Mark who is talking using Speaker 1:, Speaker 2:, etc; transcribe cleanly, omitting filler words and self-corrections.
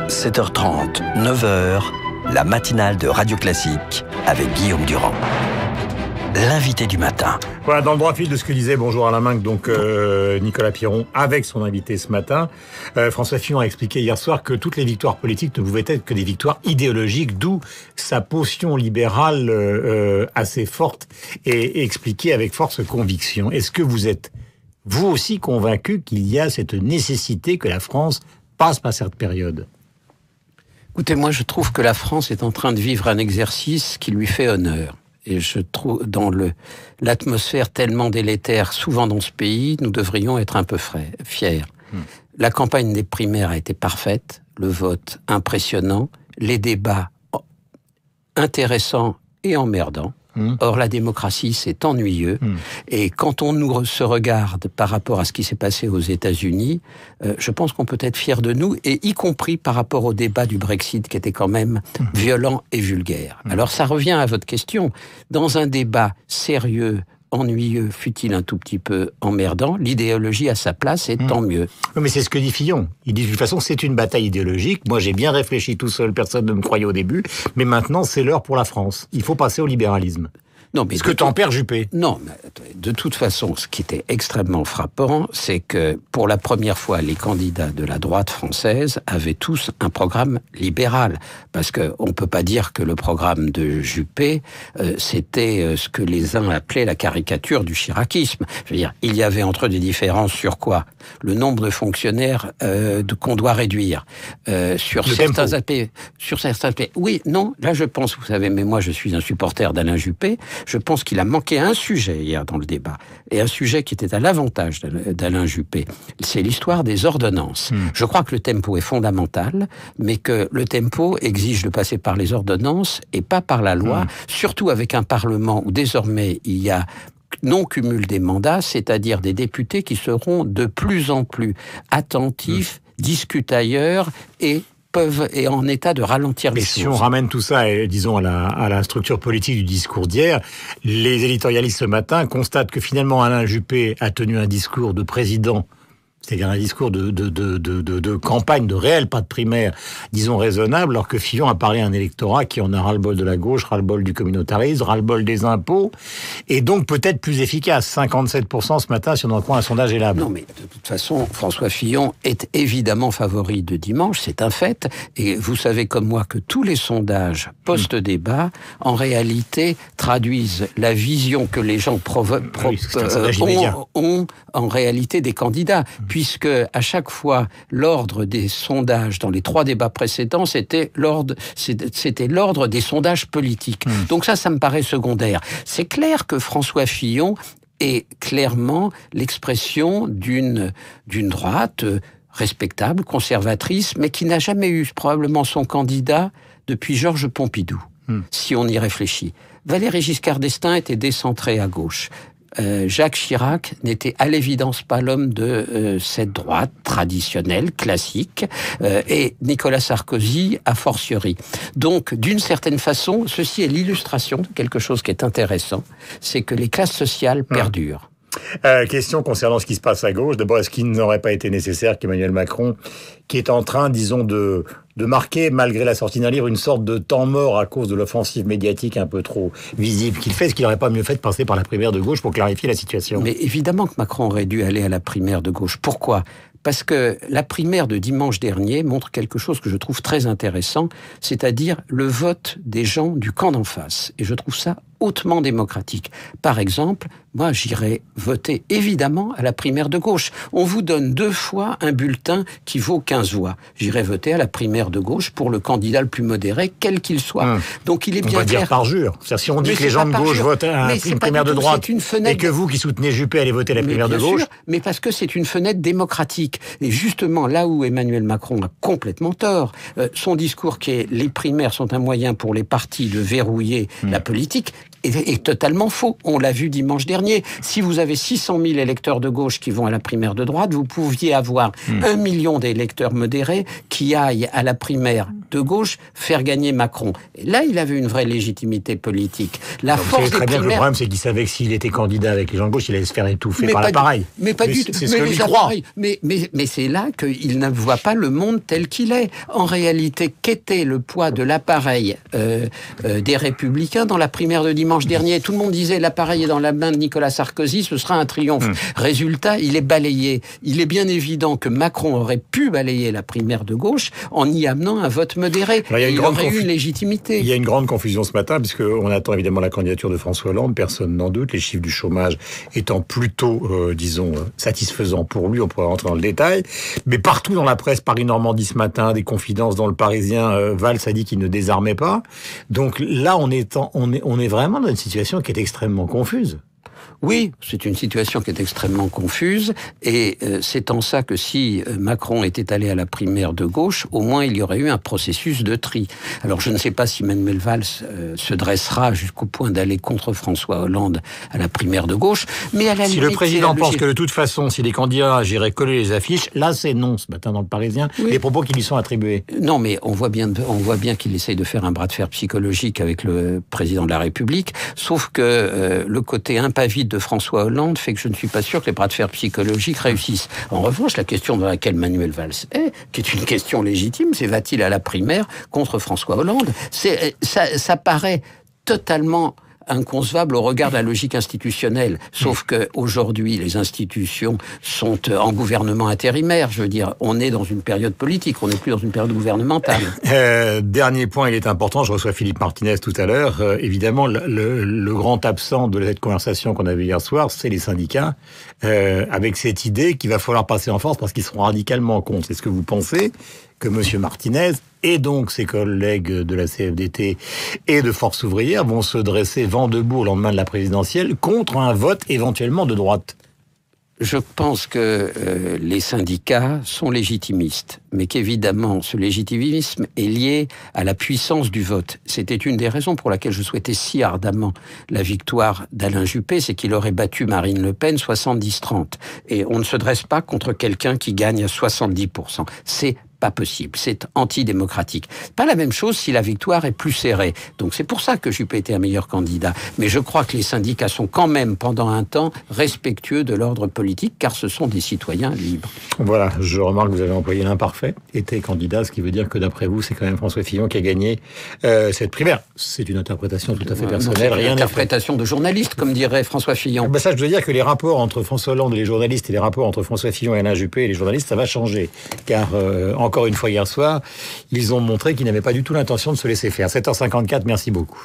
Speaker 1: 7h30, 9h, la matinale de Radio Classique avec Guillaume Durand. L'invité du matin.
Speaker 2: Voilà, dans le droit fil de ce que disait Bonjour Alain Minc, donc Nicolas Piron, avec son invité ce matin, François Fillon a expliqué hier soir que toutes les victoires politiques ne pouvaient être que des victoires idéologiques, d'où sa potion libérale assez forte et expliquée avec force conviction. Est-ce que vous êtes, vous aussi, convaincu qu'il y a cette nécessité que la France passe par cette période ?
Speaker 3: Écoutez, moi je trouve que la France est en train de vivre un exercice qui lui fait honneur. Et je trouve, dans l'atmosphère tellement délétère, souvent dans ce pays, nous devrions être un peu fiers. La campagne des primaires a été parfaite, le vote impressionnant, les débats intéressants et emmerdants. Or, la démocratie, c'est ennuyeux. Et quand on se regarde par rapport à ce qui s'est passé aux États-Unis, je pense qu'on peut être fier de nous, et y compris par rapport au débat du Brexit, qui était quand même violent et vulgaire. Alors, ça revient à votre question. Dans un débat sérieux, ennuyeux, fut-il un tout petit peu emmerdant, l'idéologie a sa place, et tant mieux.
Speaker 2: Non, mais c'est ce que dit Fillon. Il dit de toute façon, c'est une bataille idéologique. Moi, j'ai bien réfléchi tout seul, personne ne me croyait au début. Mais maintenant, c'est l'heure pour la France. Il faut passer au libéralisme.
Speaker 3: Non, mais
Speaker 2: ce que tempère Juppé.
Speaker 3: Non, mais de toute façon, ce qui était extrêmement frappant, c'est que pour la première fois, les candidats de la droite française avaient tous un programme libéral. Parce qu'on ne peut pas dire que le programme de Juppé, c'était ce que les uns appelaient la caricature du chiraquisme. Je veux dire, il y avait entre eux des différences sur quoi ? Le nombre de fonctionnaires qu'on doit réduire. Sur certains aspects. Oui, non, là je pense, vous savez, mais moi je suis un supporter d'Alain Juppé. Je pense qu'il a manqué un sujet hier dans le débat, et un sujet qui était à l'avantage d'Alain Juppé. C'est l'histoire des ordonnances. Je crois que le tempo est fondamental, mais que le tempo exige de passer par les ordonnances et pas par la loi, surtout avec un Parlement où désormais il y a non-cumul des mandats, c'est-à-dire des députés qui seront de plus en plus attentifs, discutailleurs et en état de ralentir les choses.
Speaker 2: Et si on ramène tout ça, disons, à la structure politique du discours d'hier, les éditorialistes ce matin constatent que finalement Alain Juppé a tenu un discours de président, c'est-à-dire un discours de campagne, de réel, pas de primaire, disons raisonnable, alors que Fillon a parlé à un électorat qui en a ras-le-bol de la gauche, ras-le-bol du communautarisme, ras-le-bol des impôts, et donc peut-être plus efficace. 57% ce matin, si on en croit un sondage élable.
Speaker 3: Non, mais de toute façon, François Fillon est évidemment favori de dimanche, c'est un fait, et vous savez comme moi que tous les sondages post-débat, en réalité, traduisent la vision que les gens ont en réalité des candidats. Puisque à chaque fois, l'ordre des sondages dans les 3 débats précédents, c'était l'ordre des sondages politiques. Donc ça me paraît secondaire. C'est clair que François Fillon est clairement l'expression d'une droite respectable, conservatrice, mais qui n'a jamais eu probablement son candidat depuis Georges Pompidou, si on y réfléchit. Valéry Giscard d'Estaing était décentré à gauche. Jacques Chirac n'était à l'évidence pas l'homme de cette droite traditionnelle, classique, et Nicolas Sarkozy a fortiori. Donc, d'une certaine façon, ceci est l'illustration de quelque chose qui est intéressant, c'est que les classes sociales perdurent.
Speaker 2: Question concernant ce qui se passe à gauche. D'abord, est-ce qu'il n'aurait pas été nécessaire qu'Emmanuel Macron, qui est en train, disons, de marquer, malgré la sortie d'un livre, une sorte de temps mort à cause de l'offensive médiatique un peu trop visible qu'il fait, est-ce qu'il n'aurait pas mieux fait de passer par la primaire de gauche pour clarifier la situation ?
Speaker 3: Mais évidemment que Macron aurait dû aller à la primaire de gauche. Pourquoi ? Parce que la primaire de dimanche dernier montre quelque chose que je trouve très intéressant, c'est-à-dire le vote des gens du camp d'en face. Et je trouve ça hautement démocratique. Par exemple, moi j'irai voter évidemment à la primaire de gauche. On vous donne 2 fois un bulletin qui vaut 15 voix. J'irai voter à la primaire de gauche pour le candidat le plus modéré, quel qu'il soit. Donc il est bien clair.
Speaker 2: On va dire par jure. C'est-à-dire, si on dit que les gens de gauche votent à une primaire de droite et que vous qui soutenez Juppé allez voter à la primaire de gauche.
Speaker 3: Mais parce que c'est une fenêtre démocratique. Et justement, là où Emmanuel Macron a complètement tort, son discours qui est « les primaires sont un moyen pour les partis de verrouiller la politique », est totalement faux. On l'a vu dimanche dernier. Si vous avez 600 000 électeurs de gauche qui vont à la primaire de droite, vous pouviez avoir 1 million d'électeurs modérés qui aillent à la primaire de gauche, faire gagner Macron. Et là, il avait une vraie légitimité politique. La force des
Speaker 2: très bien
Speaker 3: primaires...
Speaker 2: que le problème, c'est qu'il savait que s'il était candidat avec les gens de gauche, il allait se faire étouffer par l'appareil.
Speaker 3: Mais pas du tout.
Speaker 2: C'est ce que lui croit.
Speaker 3: Mais c'est là qu'il ne voit pas le monde tel qu'il est. En réalité, qu'était le poids de l'appareil des Républicains dans la primaire de dimanche dernier? Tout le monde disait l'appareil est dans la main de Nicolas Sarkozy, ce sera un triomphe. Résultat, il est balayé. Il est bien évident que Macron aurait pu balayer la primaire de gauche en y amenant un vote modéré. Alors, il aurait eu une légitimité.
Speaker 2: Il y a une grande confusion ce matin, puisqu'on attend évidemment la candidature de François Hollande, personne n'en doute, les chiffres du chômage étant plutôt, disons, satisfaisants pour lui, on pourrait rentrer dans le détail. Mais partout dans la presse, Paris-Normandie ce matin, des confidences dans le Parisien, Valls a dit qu'il ne désarmait pas. Donc là, on est vraiment dans une situation qui est extrêmement confuse.
Speaker 3: Oui, c'est une situation qui est extrêmement confuse, et c'est en ça que si Macron était allé à la primaire de gauche, au moins il y aurait eu un processus de tri. Alors je ne sais pas si Manuel Valls se dressera jusqu'au point d'aller contre François Hollande à la primaire de gauche, mais à la limite...
Speaker 2: Si le président pense que de toute façon, si les candidats j'irai coller les affiches, là c'est non, ce matin dans le Parisien, oui. Les propos qui lui sont attribués.
Speaker 3: Non, mais on voit bien qu'il essaye de faire un bras de fer psychologique avec le président de la République, sauf que le côté impavide de François Hollande fait que je ne suis pas sûr que les bras de fer psychologiques réussissent. En revanche, la question dans laquelle Manuel Valls est, qui est une question légitime, c'est va-t-il à la primaire contre François Hollande? Ça paraît totalement inconcevable au regard de la logique institutionnelle. Sauf que aujourd'hui, les institutions sont en gouvernement intérimaire. Je veux dire, on est dans une période politique, on n'est plus dans une période gouvernementale.
Speaker 2: Dernier point, il est important, je reçois Philippe Martinez tout à l'heure. Évidemment, le grand absent de cette conversation qu'on avait hier soir, c'est les syndicats, avec cette idée qu'il va falloir passer en force parce qu'ils seront radicalement contre. Est-ce que vous pensez que M. Martinez et donc ses collègues de la CFDT et de Force ouvrière vont se dresser vent debout au lendemain de la présidentielle contre un vote éventuellement de droite?
Speaker 3: Je pense que les syndicats sont légitimistes, mais qu'évidemment, ce légitimisme est lié à la puissance du vote. C'était une des raisons pour laquelle je souhaitais si ardemment la victoire d'Alain Juppé, c'est qu'il aurait battu Marine Le Pen 70-30. Et on ne se dresse pas contre quelqu'un qui gagne à 70%. C'est pas possible, c'est antidémocratique. Pas la même chose si la victoire est plus serrée. Donc c'est pour ça que Juppé était un meilleur candidat. Mais je crois que les syndicats sont quand même, pendant un temps, respectueux de l'ordre politique, car ce sont des citoyens libres.
Speaker 2: Voilà, je remarque que vous avez employé l'imparfait, était candidat, ce qui veut dire que d'après vous, c'est quand même François Fillon qui a gagné cette primaire. C'est une interprétation tout à fait personnelle.
Speaker 3: C'est une interprétation de journaliste, comme dirait François Fillon.
Speaker 2: Ça, je dois dire que les rapports entre François Hollande et les journalistes et les rapports entre François Fillon et Alain Juppé et les journalistes, ça va changer. Car encore une fois hier soir, ils ont montré qu'ils n'avaient pas du tout l'intention de se laisser faire. 7h54, merci beaucoup.